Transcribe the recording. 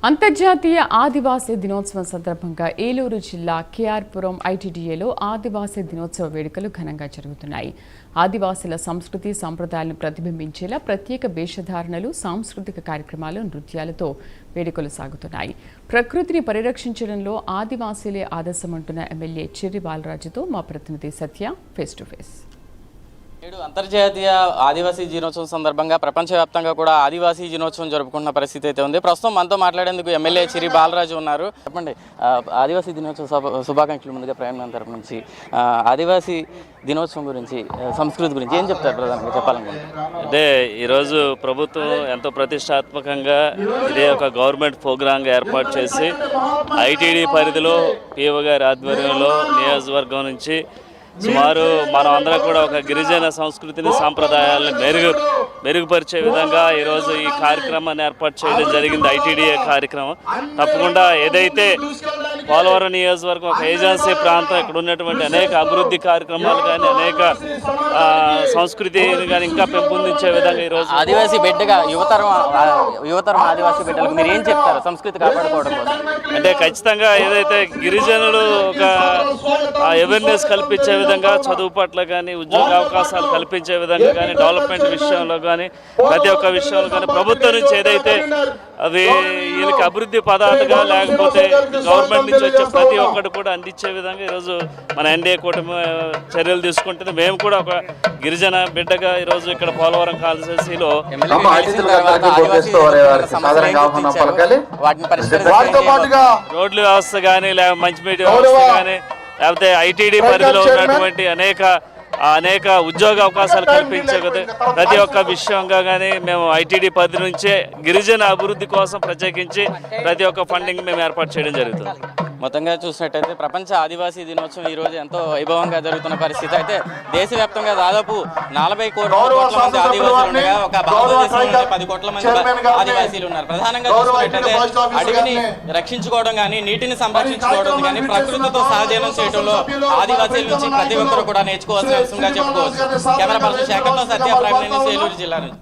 అంతర్జాతీయ ఆదివాసీ దినోత్సవం సందర్భంగా ఏలూరు జిల్లా కేఆర్పురం ఐటీడీఏలో ఆదివాసీ దినోత్సవ వేడుకలు ఘనంగా జరుగుతున్నాయి. ఆదివాసీల సంస్కృతి సంప్రదాయాలను ప్రతిబింబించేలా ప్రత్యేక వేషధారణలు, సాంస్కృతిక కార్యక్రమాలు, నృత్యాలతో వేడుకలు సాగుతున్నాయి. ప్రకృతిని పరిరక్షించడంలో ఆదివాసీలే ఆదర్శమంటున్న ఎమ్మెల్యే చిర్రి బాలరాజుతో మా ప్రతినిధి సత్య ఫేస్ టు ఫేస్. నేడు అంతర్జాతీయ ఆదివాసీ దినోత్సవం సందర్భంగా ప్రపంచవ్యాప్తంగా కూడా ఆదివాసీ దినోత్సవం జరుపుకున్న పరిస్థితి అయితే ఉంది. ప్రస్తుతం మనతో మాట్లాడేందుకు ఎమ్మెల్యే చిర్రి బాలరాజు ఉన్నారు. చెప్పండి, ఆదివాసీ దినోత్సవ శుభాకాంక్షలు ముందుగా ప్రయాణం తరపు నుంచి ఆదివాసీ దినోత్సవం గురించి, సంస్కృతి గురించి ఏం చెప్తారు ప్రధానంగా చెప్పాలనుకుంటే? అంటే ఈరోజు ప్రభుత్వం ఎంతో ప్రతిష్టాత్మకంగా ఇదే ఒక గవర్నమెంట్ ప్రోగ్రాంగా ఏర్పాటు చేసి ఐటీడీ పరిధిలో పిఓ గారి ఆధ్వర్యంలో నియోజకవర్గం నుంచి సుమారు మనం అందరం కూడా ఒక గిరిజన సంస్కృతిని, సాంప్రదాయాలను మెరుగుపరిచే విధంగా ఈరోజు ఈ కార్యక్రమాన్ని ఏర్పాటు చేయడం జరిగింది. ఐటీడీఏ కార్యక్రమం తప్పకుండా ఏదైతే పోలవరం నియోజకవర్గం ఒక ఏజెన్సీ ప్రాంతం, ఇక్కడ ఉన్నటువంటి అనేక అభివృద్ధి కార్యక్రమాలు కానీ, అనేక సంస్కృతిని కానీ ఇంకా పెంపొందించే విధంగా ఈరోజు ఆదివాసీ బిడ్డగా యువతరం ఆదివాసీ బిడ్డలకు మీరు ఏం చెప్తారు సంస్కృతి కాపాడుకోవడం కోసం? అంటే ఖచ్చితంగా ఏదైతే గిరిజనులు ఒక అవేర్నెస్ కల్పించే విధంగా, చదువు పట్ల కానీ, ఉద్యోగ అవకాశాలు కల్పించే విధంగా కానీ, డెవలప్మెంట్ విషయంలో కానీ, ప్రతి ఒక్క విషయంలో కానీ ప్రభుత్వం నుంచి ఏదైతే అవి వీళ్ళకి అభివృద్ధి పదార్థగా లేకపోతే గవర్నమెంట్ నుంచి వచ్చే ప్రతి ఒక్కటి కూడా అందించే విధంగా ఈరోజు మన ఎన్డీఏ కూటమి చర్యలు తీసుకుంటుంది. మేము కూడా ఒక గిరిజన బిడ్డగా ఈరోజు ఇక్కడ పోలవరం కాన్స్టిట్యూన్సీలో రోడ్ల వ్యవస్థ కానీ, లేకపోతే మంచినీటి వ్యవస్థ కానీ, లేకపోతే ఐటీడీ పరిధిలో ఉన్నటువంటి అనేక ఉద్యోగ అవకాశాలు కల్పించే ప్రతి ఒక్క విషయంగా కానీ మేము ఐటీడీ పరిధి నుంచే గిరిజన అభివృద్ధి కోసం ప్రత్యేకించి ప్రతి ఒక్క ఫండింగ్ మేము ఏర్పాటు చేయడం జరుగుతుంది. మొత్తంగా చూసినట్టయితే ప్రపంచ ఆదివాసీ దినోత్సవం ఈరోజు ఎంతో వైభవంగా జరుగుతున్న పరిస్థితి. అయితే దేశవ్యాప్తంగా దాదాపు 40 కోట్ల మంది ఆదివాసీలు ఉండగా ఒక భారతదేశంలో 10 కోట్ల మంది ఆదివాసీలు ఉన్నారు. ప్రధానంగా చూసినట్టయితే అడవిని రక్షించుకోవడం కానీ, నీటిని సంరక్షించుకోవడం కానీ, ప్రకృతితో సహజీవనం చేయడంలో ఆదివాసీల నుంచి ప్రతి ఒక్కరు కూడా నేర్చుకోవాల్సిన అంశంగా చెప్పుకోవచ్చు. కెమెరా పర్సన్ శేఖర్తో సత్య, ప్రైమ్ న్యూస్, ఏలూరు జిల్లా నుంచి.